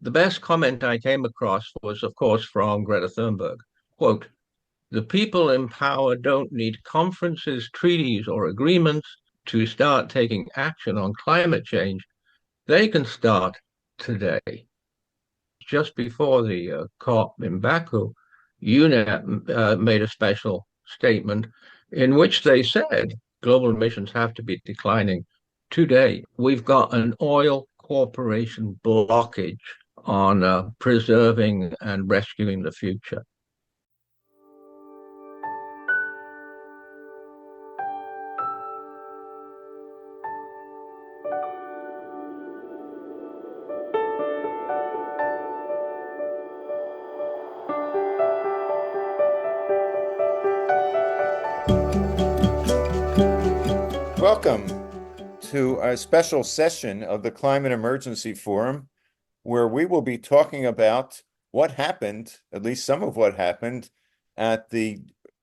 The best comment I came across was, of course, from Greta Thunberg. Quote, the people in power don't need conferences, treaties, or agreements to start taking action on climate change. They can start today. Just before the COP in Baku, UNEP made a special statement in which they said global emissions have to be declining today. We've got an oil corporation blockage on preserving and rescuing the future. Welcome to a special session of the Climate Emergency Forum, where we will be talking about what happened, at least some of what happened, at the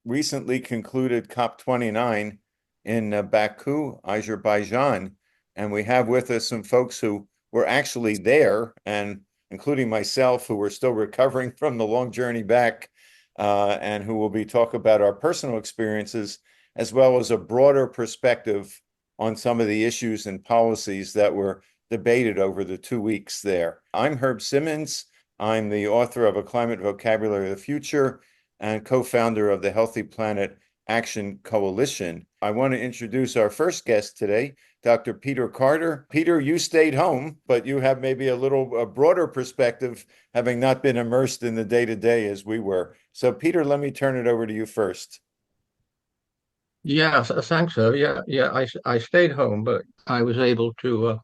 recently concluded COP29 in Baku, Azerbaijan. And we have with us some folks who were actually there, and including myself, who were still recovering from the long journey back, and who will be talking about our personal experiences, as well as a broader perspective on some of the issues and policies that were debated over the 2 weeks there. I'm Herb Simmens. I'm the author of A Climate Vocabulary of the Future and co-founder of the Healthy Planet Action Coalition. I want to introduce our first guest today, Dr. Peter Carter. Peter, you stayed home, but you have maybe a broader perspective, having not been immersed in the day-to-day as we were. So, Peter, let me turn it over to you first. Yeah, thanks, sir. I stayed home, but I was able to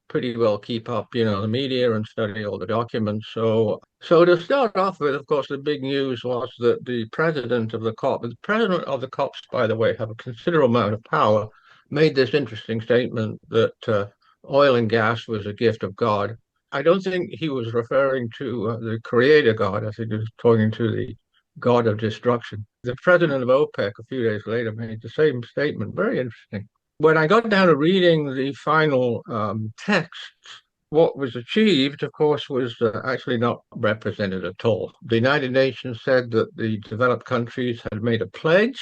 pretty well keep up, the media and study all the documents. So to start off with, of course, the big news was that the president of the COPs, by the way, have a considerable amount of power, made this interesting statement that oil and gas was a gift of God. I don't think he was referring to the creator God. I think he was talking to the God of destruction. The president of OPEC a few days later made the same statement. Very interesting. When I got down to reading the final texts, what was achieved, of course, was actually not represented at all. The United Nations said that the developed countries had made a pledge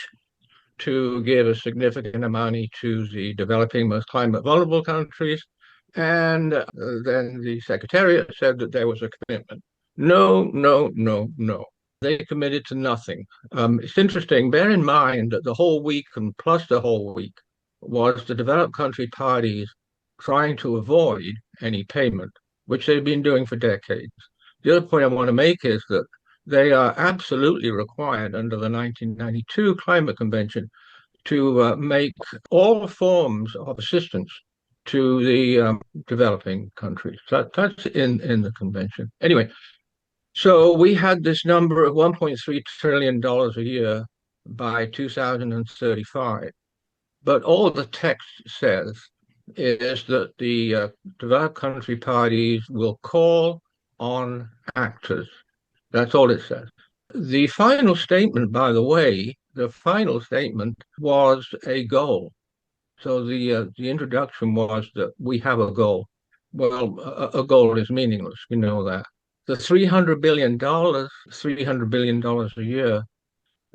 to give a significant amount of money to the developing, most climate vulnerable countries. And then the Secretariat said that there was a commitment. No, no, no, no. They committed to nothing. It's interesting, bear in mind that the whole week and plus the whole week was the developed country parties trying to avoid any payment, which they've been doing for decades. The other point I want to make is that they are absolutely required under the 1992 Climate Convention to make all forms of assistance to the developing countries. That's in the convention. Anyway, so we had this number of $1.3 trillion a year by 2035. But all the text says is that the developed country parties will call on actors. That's all it says. The final statement, by the way, the final statement was a goal. So the introduction was that we have a goal. Well, a goal is meaningless. We know that. The $300 billion a year,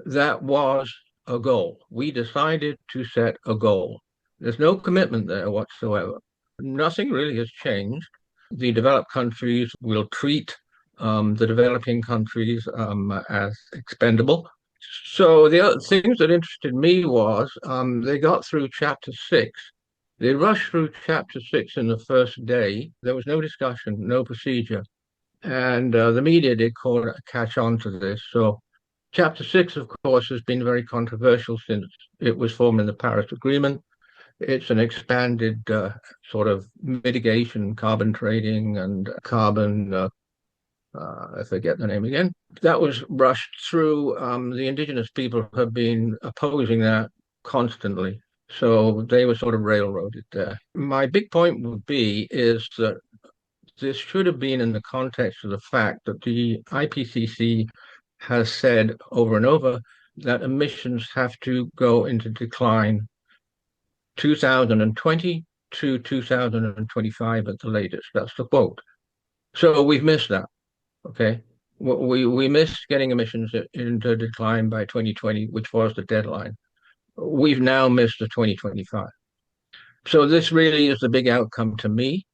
that was a goal. We decided to set a goal. There's no commitment there whatsoever. Nothing really has changed. The developed countries will treat the developing countries as expendable. So the other things that interested me was they got through chapter 6. They rushed through chapter 6 in the first day. There was no discussion, no procedure. And the media did catch on to this. So Chapter 6, of course, has been very controversial since it was formed in the Paris Agreement. It's an expanded sort of mitigation, carbon trading, and carbon, I forget the name again. That was rushed through. The indigenous people have been opposing that constantly. So they were sort of railroaded there. My big point would be is that this should have been in the context of the fact that the IPCC has said over and over that emissions have to go into decline 2020 to 2025 at the latest. That's the quote. So we've missed that. Okay. We missed getting emissions into decline by 2020, which was the deadline. We've now missed the 2025. So this really is the big outcome to me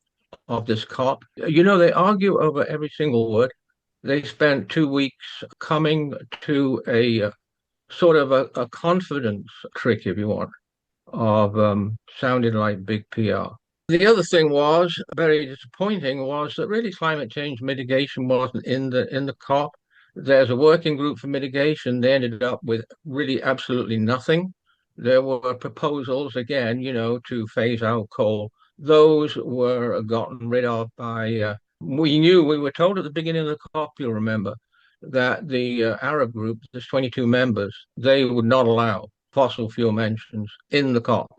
of this COP. You know, they argue over every single word. They spent 2 weeks coming to a sort of a confidence trick, if you want, of sounding like big PR. The other thing was very disappointing was that really climate change mitigation wasn't in the COP. There's a working group for mitigation. They ended up with really absolutely nothing. There were proposals again, to phase out coal. Those were gotten rid of by. We were told at the beginning of the COP, you'll remember, that the Arab group, there's 22 members, they would not allow fossil fuel mentions in the COP,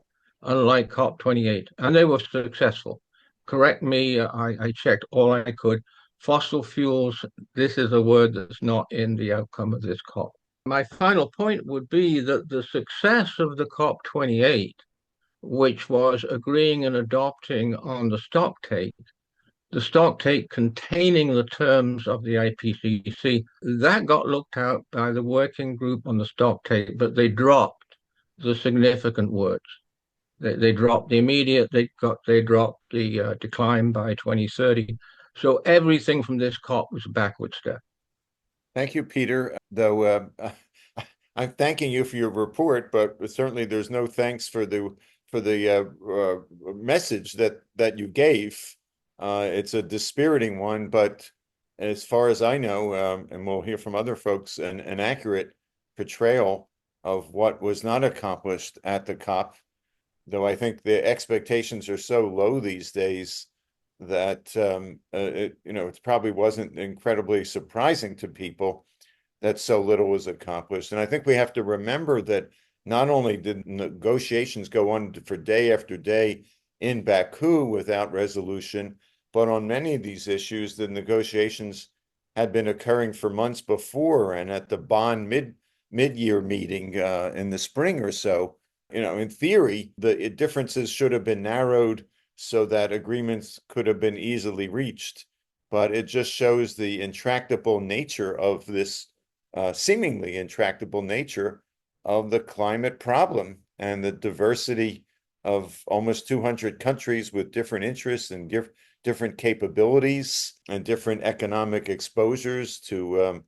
unlike COP28, and they were successful. Correct me, I checked all I could. Fossil fuels, this is a word that's not in the outcome of this COP. My final point would be that the success of the COP28, which was agreeing and adopting on the stock take containing the terms of the IPCC, that got looked at by the working group on the stock take, but they dropped the significant words. They dropped the immediate. They dropped the decline by 2030. So everything from this COP was a backward step. Thank you, Peter. Though I'm thanking you for your report, but certainly there's no thanks for the message that you gave. It's a dispiriting one, but as far as I know, and we'll hear from other folks, an accurate portrayal of what was not accomplished at the COP. Though I think the expectations are so low these days that it probably wasn't incredibly surprising to people that so little was accomplished. And I think we have to remember that not only did negotiations go on for day after day in Baku without resolution, but on many of these issues, the negotiations had been occurring for months before, and at the Bonn mid-year meeting in the spring or so. In theory, the differences should have been narrowed so that agreements could have been easily reached. But it just shows the intractable nature of this, seemingly intractable nature of the climate problem and the diversity of almost 200 countries with different interests and different capabilities and different economic exposures to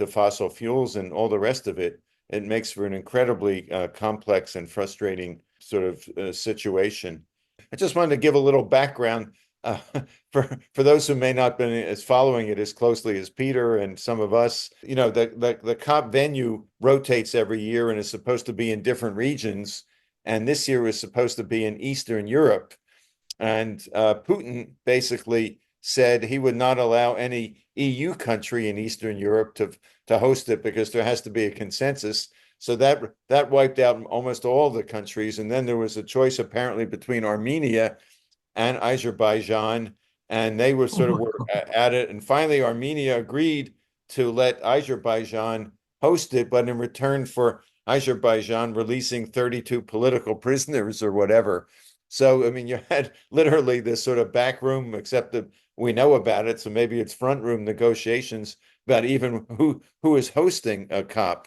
fossil fuels and all the rest of it. It makes for an incredibly complex and frustrating sort of situation. I just wanted to give a little background uh, for those who may not been as following it as closely as Peter and some of us. The COP venue rotates every year and is supposed to be in different regions, and this year was supposed to be in Eastern Europe. And Putin basically said he would not allow any EU country in Eastern Europe to host it because there has to be a consensus. So that wiped out almost all the countries. And then there was a choice apparently between Armenia and Azerbaijan, and they were Oh sort of my were God. at it. And finally, Armenia agreed to let Azerbaijan host it, but in return for Azerbaijan releasing 32 political prisoners or whatever. So, I mean, you had literally this sort of back room, except that we know about it. So maybe it's front room negotiations about even who is hosting a COP.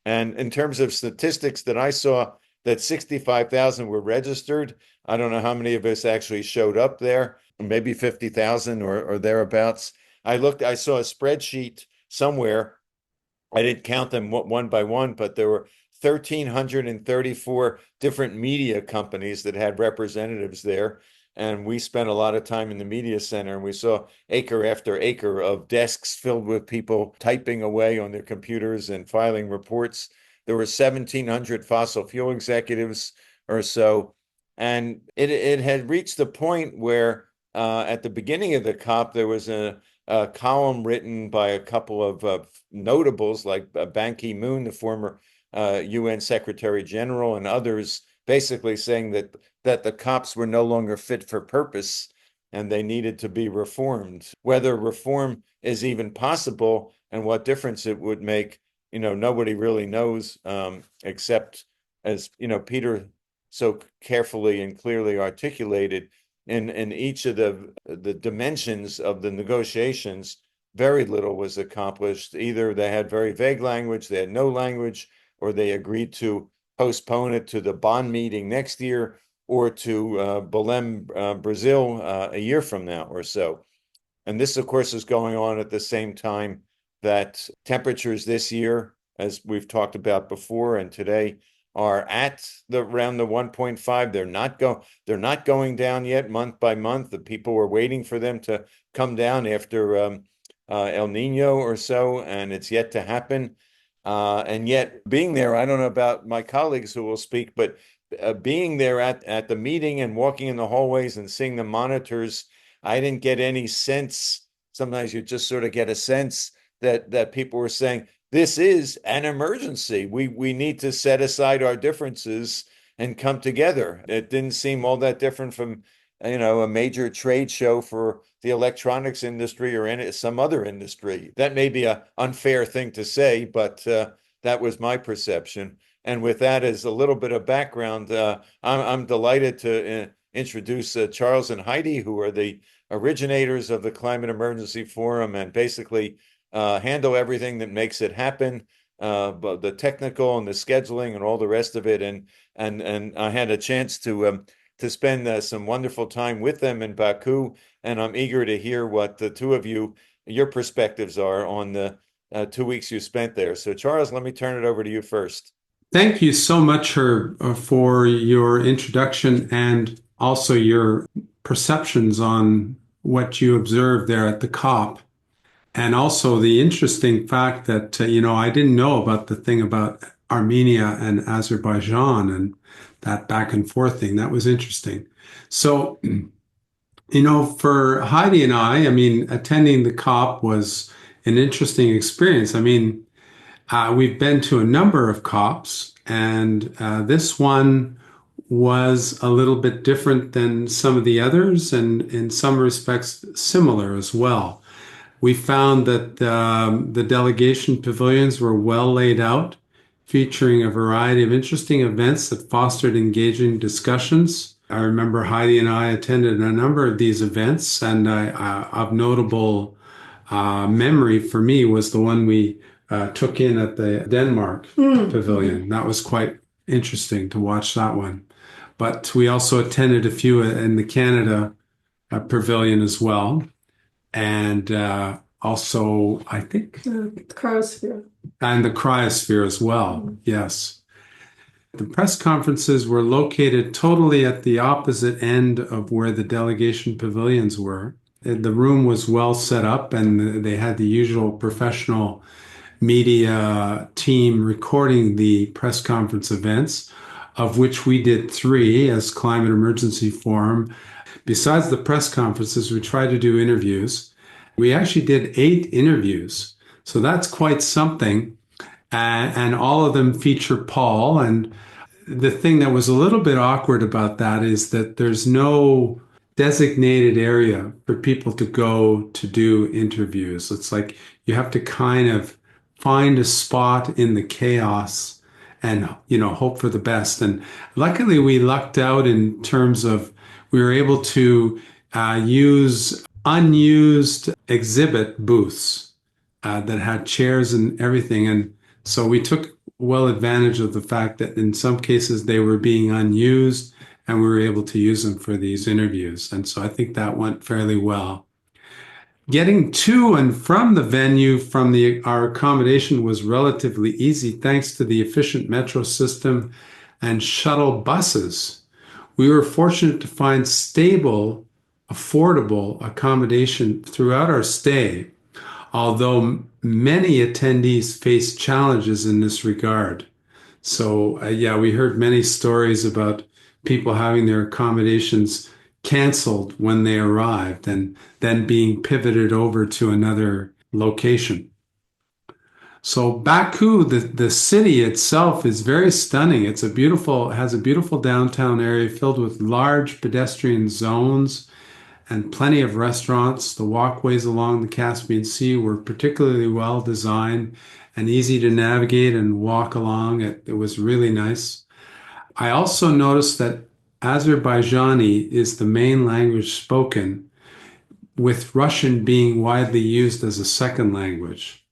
And in terms of statistics that I saw, that 65,000 were registered. I don't know how many of us actually showed up there, maybe 50,000 or thereabouts. I saw a spreadsheet somewhere. I didn't count them one by one, but there were 1,334 different media companies that had representatives there. And we spent a lot of time in the media center, and we saw acre after acre of desks filled with people typing away on their computers and filing reports. There were 1,700 fossil fuel executives or so. And it had reached the point where at the beginning of the COP, there was a column written by a couple of notables like Ban Ki-moon, the former UN Secretary General, and others, basically saying that the COPs were no longer fit for purpose and they needed to be reformed. Whether reform is even possible and what difference it would make, nobody really knows, except as Peter so carefully and clearly articulated, in each of the dimensions of the negotiations, very little was accomplished. Either they had very vague language, they had no language, or they agreed to postpone it to the Bonn meeting next year or to Belém, Brazil, a year from now or so. And this, of course, is going on at the same time that temperatures this year, as we've talked about before and today, are at around the 1.5. They're not going down yet month by month. The people were waiting for them to come down after El Nino or so, and it's yet to happen. And yet, being there, I don't know about my colleagues who will speak, but being there at the meeting and walking in the hallways and seeing the monitors, I didn't get any sense. Sometimes you just sort of get a sense that people were saying, this is an emergency. We need to set aside our differences and come together. It didn't seem all that different from, a major trade show for the electronics industry or some other industry. That may be an unfair thing to say, but that was my perception. And with that as a little bit of background, I'm delighted to introduce Charles and Heidi, who are the originators of the Climate Emergency Forum and basically handle everything that makes it happen, but the technical and the scheduling and all the rest of it. And I had a chance to spend some wonderful time with them in Baku, and I'm eager to hear what the two of you, your perspectives are on the 2 weeks you spent there. So, Charles, let me turn it over to you first. Thank you so much, Herb, for your introduction and also your perceptions on what you observed there at the COP. And also the interesting fact that, I didn't know about the thing about Armenia and Azerbaijan and that back and forth thing. That was interesting. So, for Heidi and I mean, attending the COP was an interesting experience. We've been to a number of COPs, and this one was a little bit different than some of the others, and in some respects similar as well. We found that the delegation pavilions were well laid out, featuring a variety of interesting events that fostered engaging discussions. I remember Heidi and I attended a number of these events, and of notable memory for me was the one we took in at the Denmark pavilion. That was quite interesting to watch that one. But we also attended a few in the Canada pavilion as well. And also, I think, the cryosphere. And the cryosphere as well. Yes. The press conferences were located totally at the opposite end of where the delegation pavilions were. The room was well set up, and they had the usual professional media team recording the press conference events, of which we did 3 as Climate Emergency Forum. Besides the press conferences, we tried to do interviews. We actually did 8 interviews, so that's quite something. And all of them feature Paul. And the thing that was a little bit awkward about that is that there's no designated area for people to go to do interviews. It's like you have to kind of find a spot in the chaos and, hope for the best. And luckily we lucked out in terms of we were able to use unused exhibit booths that had chairs and everything. And so we took well advantage of the fact that in some cases they were being unused and we were able to use them for these interviews. And so I think that went fairly well. Getting to and from the venue from our accommodation was relatively easy thanks to the efficient metro system and shuttle buses. We were fortunate to find stable, affordable accommodation throughout our stay, although many attendees faced challenges in this regard. So, we heard many stories about people having their accommodations canceled when they arrived and then being pivoted over to another location. So Baku, the city itself is very stunning. Has a beautiful downtown area filled with large pedestrian zones and plenty of restaurants. The walkways along the Caspian Sea were particularly well designed and easy to navigate and walk along. It was really nice. I also noticed that Azerbaijani is the main language spoken, with Russian being widely used as a second language.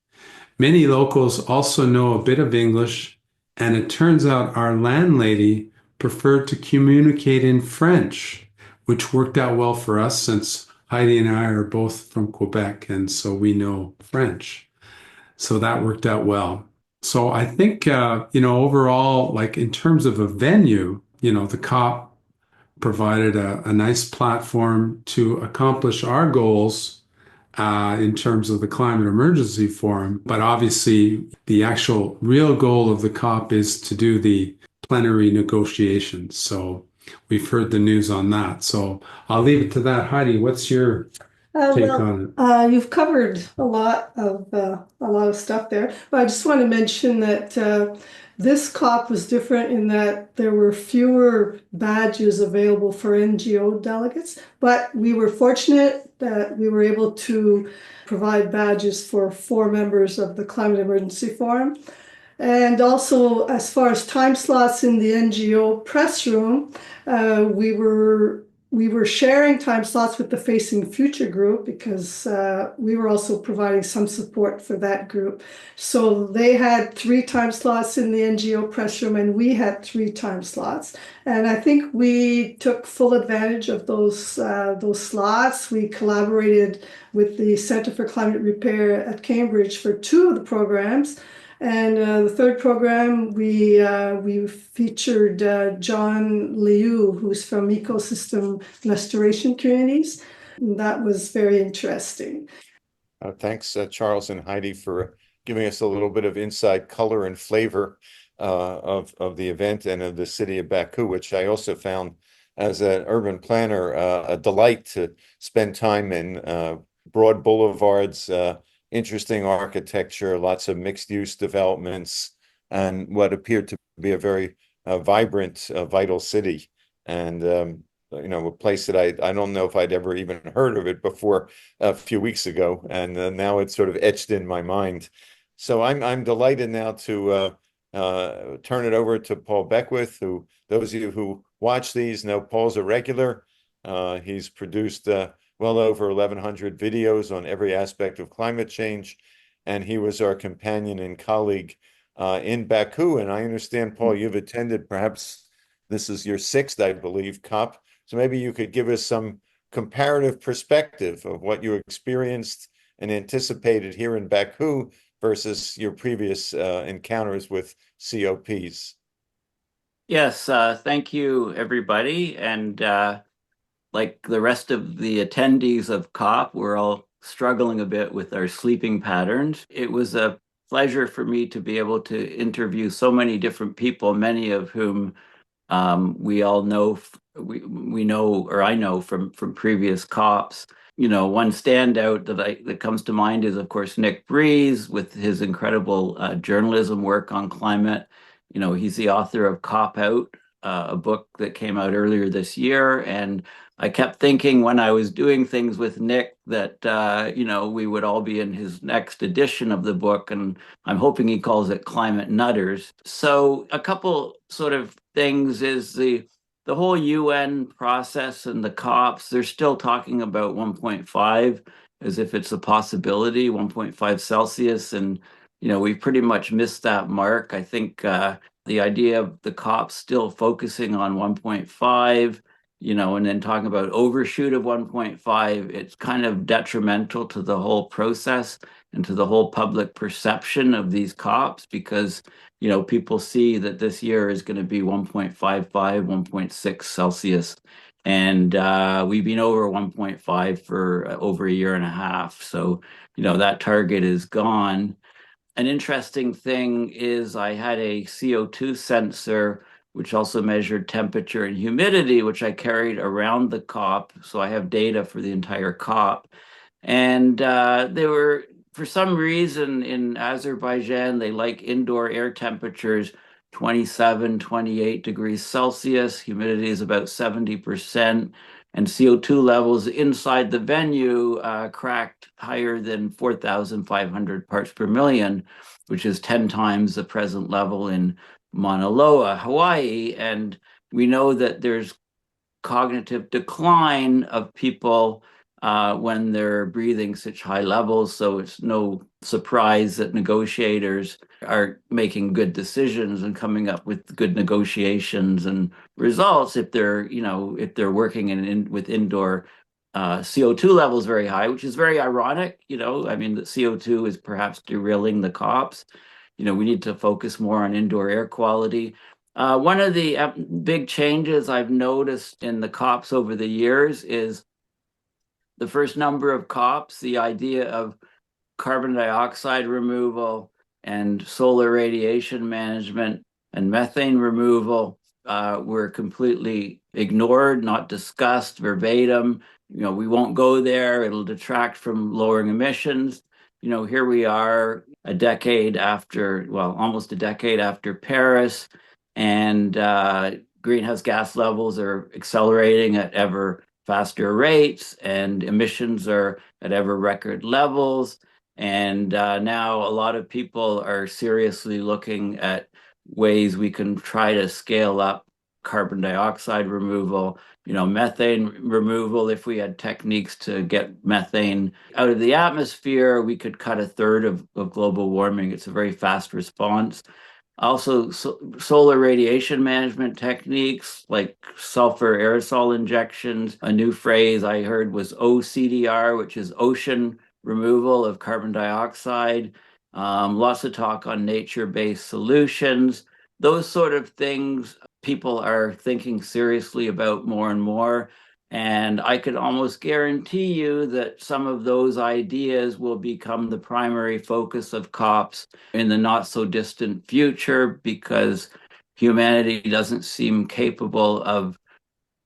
Many locals also know a bit of English, and it turns out our landlady preferred to communicate in French, which worked out well for us since Heidi and I are both from Quebec, and so we know French. So that worked out well. So I think, overall, like in terms of a venue, the COP provided a nice platform to accomplish our goals in terms of the climate emergency forum. But obviously, the actual real goal of the COP is to do the plenary negotiations. So we've heard the news on that. So I'll leave it to that. Heidi, what's your take on it? You've covered a lot of stuff there, but I just want to mention that this COP was different in that there were fewer badges available for NGO delegates, but we were fortunate that we were able to provide badges for 4 members of the Climate Emergency Forum. And also, as far as time slots in the NGO press room, we were sharing time slots with the Facing Future group because we were also providing some support for that group. So they had 3 time slots in the NGO press room, and we had 3 time slots. And I think we took full advantage of those slots. We collaborated with the Center for Climate Repair at Cambridge for 2 of the programs. And the 3rd program, we featured John Liu, who's from Ecosystem Restoration Communities. And that was very interesting. Thanks, Charles and Heidi, for giving us a little bit of inside color and flavor of the event and of the city of Baku, which I also found as an urban planner a delight to spend time in. Broad boulevards, interesting architecture, lots of mixed-use developments, and what appeared to be a very vibrant, vital city. And a place that I don't know if I'd ever even heard of it before a few weeks ago, and now it's sort of etched in my mind. So I'm delighted now to turn it over to Paul Beckwith, who those of you who watch these know Paul's a regular. He's produced well over 1,100 videos on every aspect of climate change, and he was our companion and colleague in Baku. And I understand, Paul, you've attended, perhaps this is your 6th, I believe, COP. So maybe you could give us some comparative perspective of what you experienced and anticipated here in Baku versus your previous encounters with COPs. Yes, thank you, everybody. And like the rest of the attendees of COP, we're all struggling a bit with our sleeping patterns. It was a pleasure for me to be able to interview so many different people, many of whom we all know, we know, or I know from previous COPs. One standout that comes to mind is, of course, Nick Breeze with his incredible journalism work on climate. He's the author of Cop Out, a book that came out earlier this year. And I kept thinking when I was doing things with Nick that, we would all be in his next edition of the book. And I'm hoping he calls it Climate Nutters. So a couple sort of things is the whole UN process and the COPs, they're still talking about 1.5 as if it's a possibility, 1.5 Celsius. And, we've pretty much missed that mark. I think the idea of the COPs still focusing on 1.5, and then talking about overshoot of 1.5, it's kind of detrimental to the whole process and to the whole public perception of these COPs because, people see that this year is going to be 1.55, 1.6 Celsius. And we've been over 1.5 for over a year and a half. So, that target is gone. An interesting thing is I had a CO2 sensor, which also measured temperature and humidity, which I carried around the COP. So I have data for the entire COP. And they were, for some reason in Azerbaijan, they like indoor air temperatures 27, 28 degrees Celsius. Humidity is about 70%. And CO2 levels inside the venue cracked higher than 4,500 parts per million, which is 10 times the present level in Mauna Loa, Hawaii. And we know that there's cognitive decline of people when they're breathing such high levels. So it's no surprise that negotiators are making good decisions and coming up with good negotiations and results if they're, if they're working with indoor CO2 levels very high, which is very ironic. I mean, the CO2 is perhaps derailing the COPs. We need to focus more on indoor air quality. One of the big changes I've noticed in the COPs over the years is the first number of COPs, the idea of carbon dioxide removal and solar radiation management and methane removal were completely ignored, not discussed verbatim. We won't go there. It'll detract from lowering emissions. Here we are a decade after, well, almost a decade after Paris, and greenhouse gas levels are accelerating at ever faster rates, and emissions are at ever record levels. And now a lot of people are seriously looking at ways we can try to scale up carbon dioxide removal, methane removal. If we had techniques to get methane out of the atmosphere, we could cut a third of global warming. It's a very fast response. Also, solar radiation management techniques like sulfur aerosol injections. A new phrase I heard was OCDR, which is ocean removal of carbon dioxide. Lots of talk on nature-based solutions. Those sort of things people are thinking seriously about more and more. And I could almost guarantee you that some of those ideas will become the primary focus of COPs in the not so distant future, because humanity doesn't seem capable of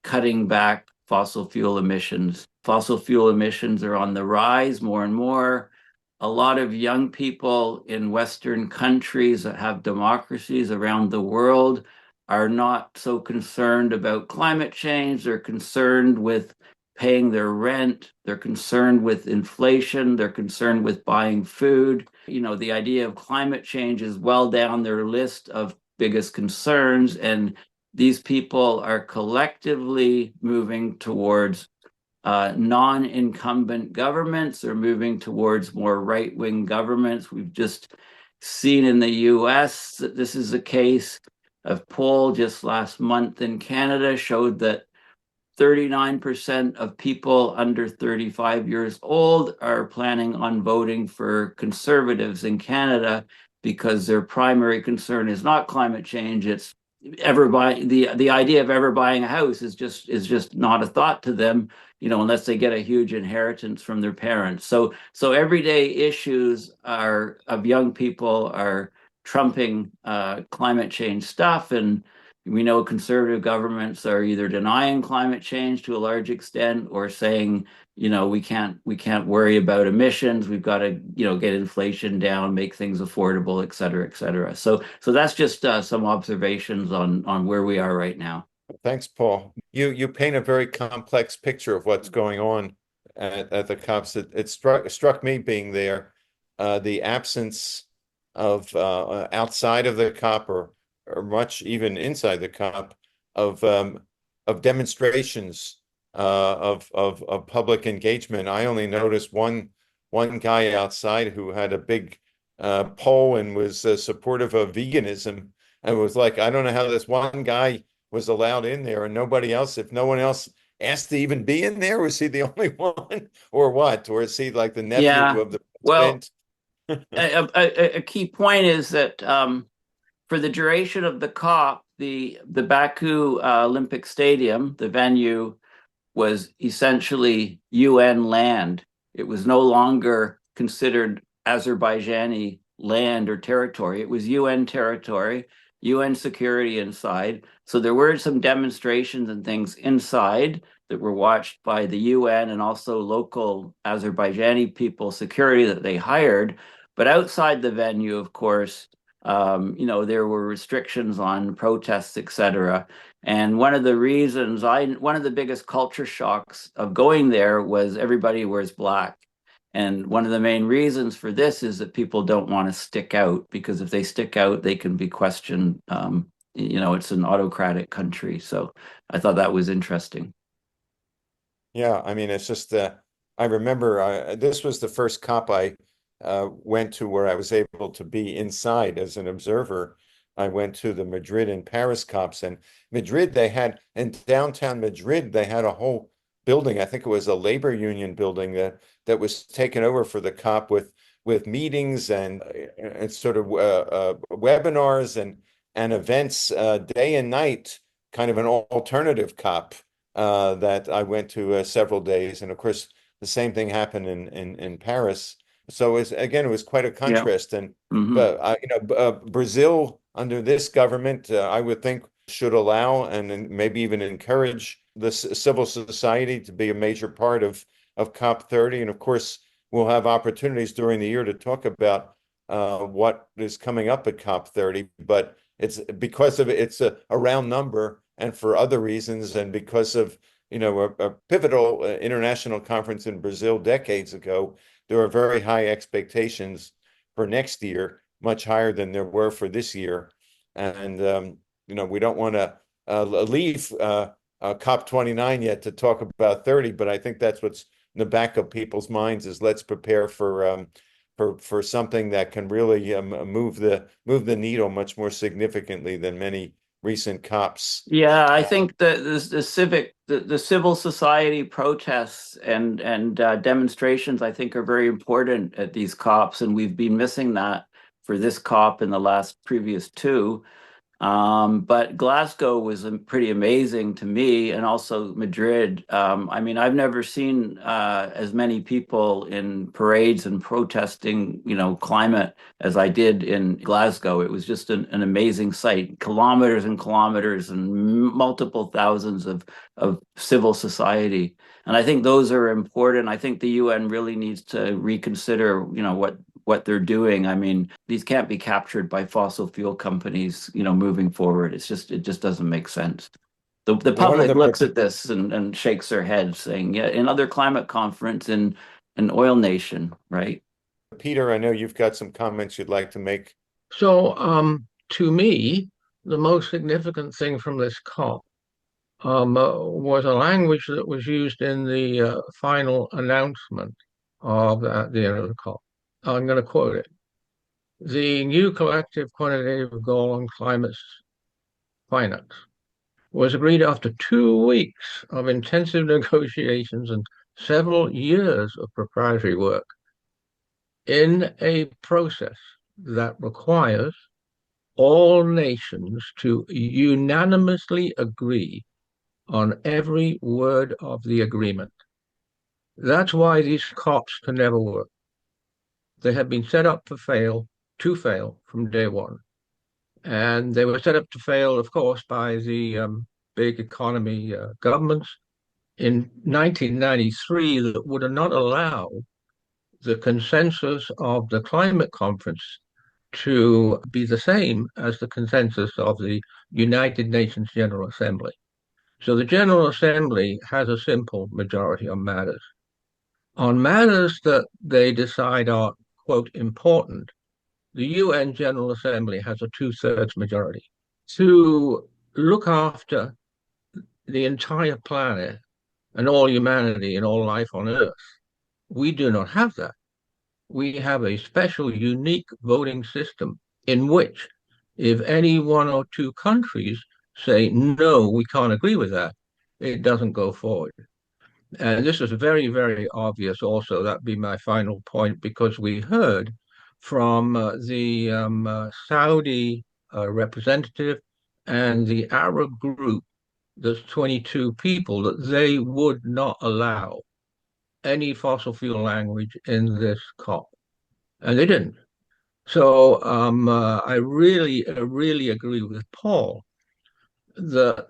cutting back fossil fuel emissions. Fossil fuel emissions are on the rise more and more. A lot of young people in Western countries that have democracies around the world are not so concerned about climate change. They're concerned with paying their rent. They're concerned with inflation. They're concerned with buying food. The idea of climate change is well down their list of biggest concerns. And these people are collectively moving towards non-incumbent governments. They're moving towards more right-wing governments. We've just seen in the US that this is a case. A poll just last month in Canada showed that 39% of people under 35 years old are planning on voting for conservatives in Canada because their primary concern is not climate change. It's the idea of ever buying a house is just not a thought to them, unless they get a huge inheritance from their parents. So everyday issues of young people are trumping climate change stuff. And we know conservative governments are either denying climate change to a large extent or saying, we can't worry about emissions. We've got to, get inflation down, make things affordable, et cetera, et cetera. So that's just some observations on where we are right now. Thanks, Paul. You paint a very complex picture of what's going on at the COPs. It struck me being there, the absence of outside of the COP or much even inside the COP of demonstrations of public engagement. I only noticed one guy outside who had a big pole and was supportive of veganism, and was like, I don't know how this one guy was allowed in there and nobody else. If no one else asked to even be in there, was he the only one, or what? Or is he like the nephew of the president? Well, a key point is that for the duration of the COP, the Baku Olympic Stadium, the venue, was essentially UN land. It was no longer considered Azerbaijani land or territory. It was UN territory, UN security inside. So there were some demonstrations and things inside that were watched by the UN and also local Azerbaijani people, security that they hired. But outside the venue, of course, there were restrictions on protests, et cetera. And one of the biggest culture shocks of going there was everybody wears black. And one of the main reasons for this is that people don't want to stick out, because if they stick out, they can be questioned it's an autocratic country. So I thought that was interesting. Yeah, I mean, it's just I remember this was the first COP I went to where I was able to be inside as an observer. I went to the Madrid and Paris COPs, and Madrid, in downtown Madrid, they had a whole building. I think it was a labor union building that was taken over for the COP with meetings and sort of webinars and events day and night, kind of an alternative COP that I went to several days, and of course the same thing happened in Paris. So it was quite a Yeah. contrast. And Hmm. but Brazil under this government, I would think should allow and maybe even encourage the civil society to be a major part of COP30. And of course, we'll have opportunities during the year to talk about what is coming up at COP30. But it's because of it's a round number, and for other reasons, and because of a pivotal international conference in Brazil decades ago, there are very high expectations for next year, much higher than there were for this year. And we don't want to leave COP29 yet to talk about 30, but I think that's what's in the back of people's minds is let's prepare for something that can really move the needle much more significantly than many recent COPs. Yeah, I think the civil society protests and demonstrations, I think, are very important at these COPs, and we've been missing that for this COP and the last previous two. But Glasgow was pretty amazing to me, and also Madrid. I mean, I've never seen as many people in parades and protesting, climate as I did in Glasgow. It was just an amazing sight, kilometers and kilometers and multiple thousands of civil society. And I think those are important. I think the UN really needs to reconsider, what they're doing. I mean, these can't be captured by fossil fuel companies, moving forward. It just doesn't make sense. The One of public the looks at this and shakes their head saying, yeah, another climate conference in an oil nation, right? Peter, I know you've got some comments you'd like to make. So, to me, the most significant thing from this COP was a language that was used in the final announcement of at the end of the COP. I'm going to quote it. The new collective quantitative goal on climate finance was agreed after 2 weeks of intensive negotiations and several years of preparatory work in a process that requires all nations to unanimously agree on every word of the agreement. That's why these COPs can never work. They have been set up to fail from day one. And they were set up to fail, of course, by the big economy governments in 1993 that would not allow the consensus of the climate conference to be the same as the consensus of the United Nations General Assembly. So the General Assembly has a simple majority on matters. On matters that they decide are, quote, important, the UN General Assembly has a two-thirds majority. To look after the entire planet and all humanity and all life on Earth, we do not have that. We have a special, unique voting system in which, if any one or two countries say, no, we can't agree with that, it doesn't go forward. And this is very, very obvious also. That'd be my final point, because we heard from the Saudi representative and the Arab group, there's 22 people, that they would not allow any fossil fuel language in this COP. And they didn't. So I really agree with Paul that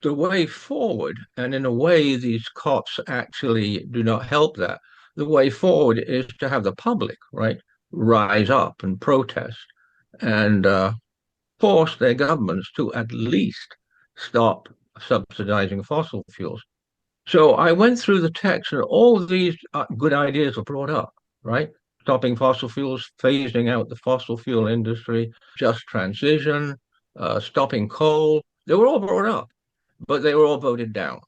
the way forward, and in a way, these COPs actually do not help that. The way forward is to have the public, right, rise up and protest and force their governments to at least stop subsidizing fossil fuels. So I went through the text, and all of these good ideas were brought up, right? Stopping fossil fuels, phasing out the fossil fuel industry, just transition, stopping coal. They were all brought up, but they were all voted down.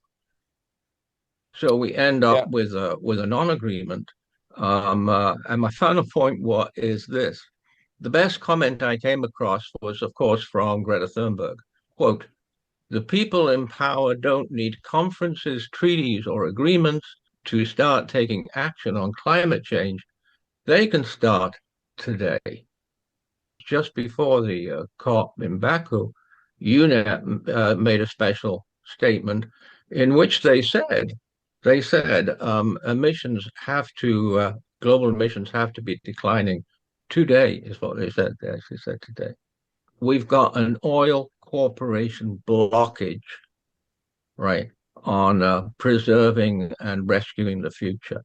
So we end up Yeah. with a non-agreement. And my final point is this. The best comment I came across was, of course, from Greta Thunberg. Quote, the people in power don't need conferences, treaties, or agreements to start taking action on climate change. They can start today. Just before the COP in Baku, UNEP made a special statement in which they said emissions have to global emissions have to be declining today, is what they said. They actually said today. We've got an oil corporation blockage, right, on preserving and rescuing the future.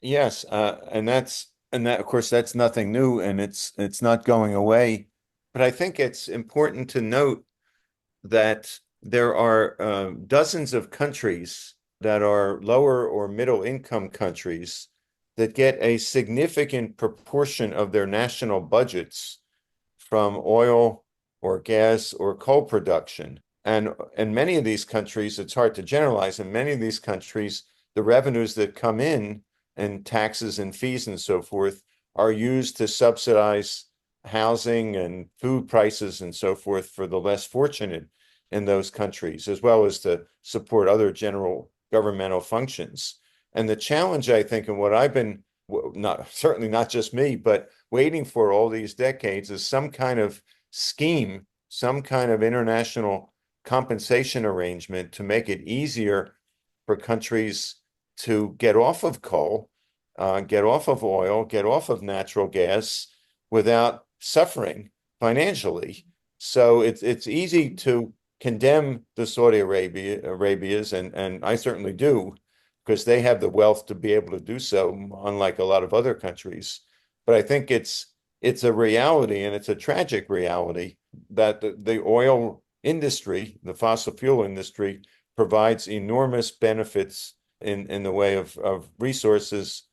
Yes, and that of course that's nothing new, and it's not going away. But I think it's important to note that there are dozens of countries that are lower or middle income countries that get a significant proportion of their national budgets from oil or gas or coal production. And in many of these countries, it's hard to generalize. In many of these countries, the revenues that come in and taxes and fees and so forth are used to subsidize housing and food prices and so forth for the less fortunate in those countries, as well as to support other general governmental functions. And the challenge, I think, and what I've been not certainly not just me, but waiting for all these decades is some kind of scheme, some kind of international compensation arrangement to make it easier for countries to get off of coal, get off of oil, get off of natural gas without suffering financially. So it's easy to condemn the Saudi Arabias, and I certainly do, because they have the wealth to be able to do so, unlike a lot of other countries. But I think it's a reality, and it's a tragic reality, that the oil industry, the fossil fuel industry, provides enormous benefits in the way of resources,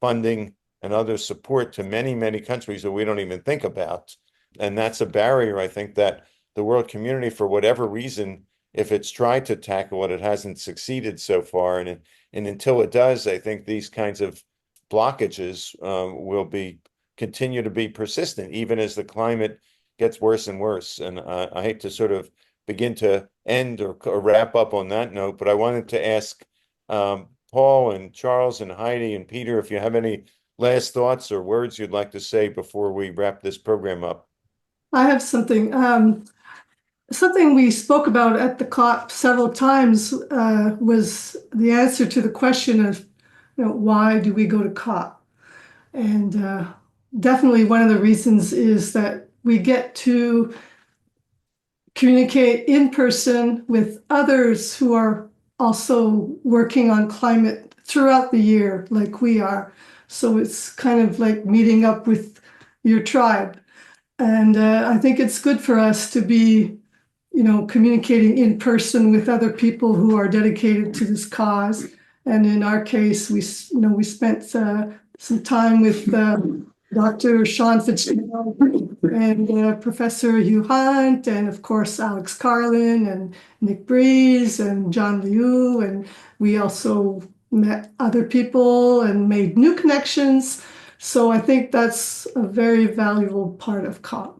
funding, and other support to many, many countries that we don't even think about. And that's a barrier, I think, that the world community, for whatever reason, if it's tried to tackle it, it hasn't succeeded so far. And until it does, I think these kinds of blockages will continue to be persistent, even as the climate gets worse and worse. And I hate to sort of begin to end or wrap up on that note, but I wanted to ask Paul and Charles and Heidi and Peter if you have any last thoughts or words you'd like to say before we wrap this program up. I have something. Something we spoke about at the COP several times was the answer to the question of, why do we go to COP? And definitely one of the reasons is that we get to communicate in person with others who are also working on climate throughout the year, like we are. So it's kind of like meeting up with your tribe. And I think it's good for us to be, communicating in person with other people who are dedicated to this cause. And in our case, we spent some time with Dr. Sean Fitzgerald and Professor Hugh Hunt, and of course Alex Carlin and Nick Breeze and John Liu. And we also met other people and made new connections. So I think that's a very valuable part of COP.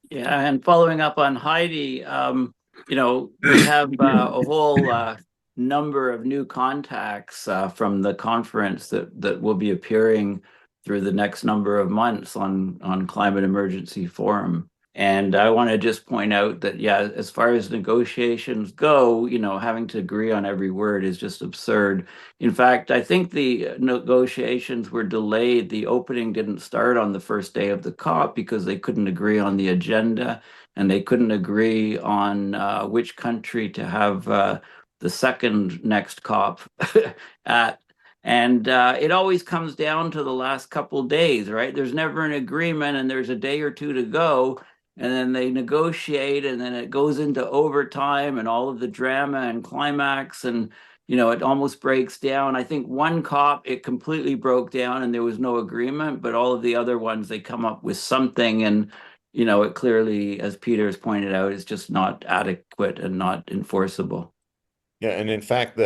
Yeah, and following up on Heidi, we have a whole number of new contacts from the conference that will be appearing through the next number of months on Climate Emergency Forum. And I want to just point out that, yeah, as far as negotiations go, having to agree on every word is just absurd. In fact, I think the negotiations were delayed. The opening didn't start on the first day of the COP because they couldn't agree on the agenda, and they couldn't agree on which country to have the second next COP at. And it always comes down to the last couple of days, right? There's never an agreement, and there's a day or two to go. And then they negotiate, and then it goes into overtime and all of the drama and climax, and it almost breaks down. I think one COP, it completely broke down and there was no agreement, but all of the other ones, they come up with something. And it clearly, as Peter has pointed out, is just not adequate and not enforceable. Yeah, and in fact,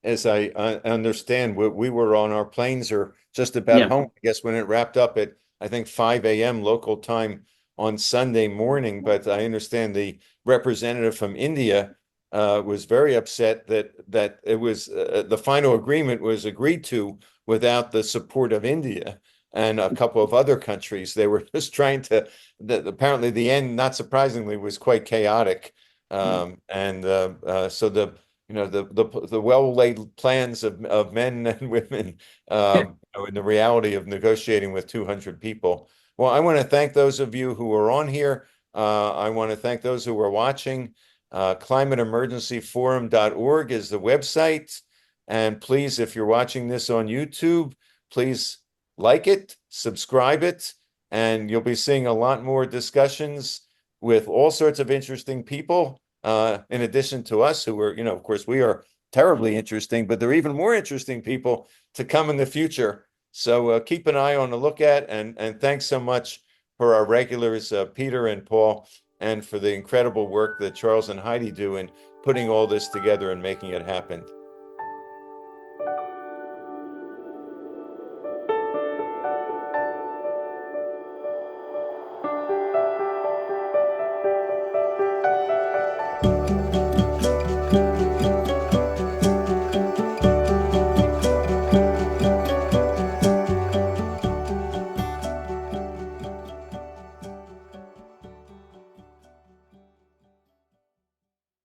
as I understand, we were on our planes or just about Yeah. home, I guess, when it wrapped up at, I think, 5 a.m. local time on Sunday morning. But I understand the representative from India was very upset that it was the final agreement was agreed to without the support of India and a couple of other countries. They were just trying to, apparently the end, not surprisingly, was quite chaotic. And so the well-laid plans of men and women, and the reality of negotiating with 200 people. Well, I want to thank those of you who are on here. I want to thank those who are watching. ClimateEmergencyForum.org is the website. And please, if you're watching this on YouTube, please like it, subscribe it, and you'll be seeing a lot more discussions with all sorts of interesting people. In addition to us, who are, of course, we are terribly interesting, but there are even more interesting people to come in the future. So keep an eye on the lookout, and thanks so much for our regulars, Peter and Paul, and for the incredible work that Charles and Heidi do in putting all this together and making it happen.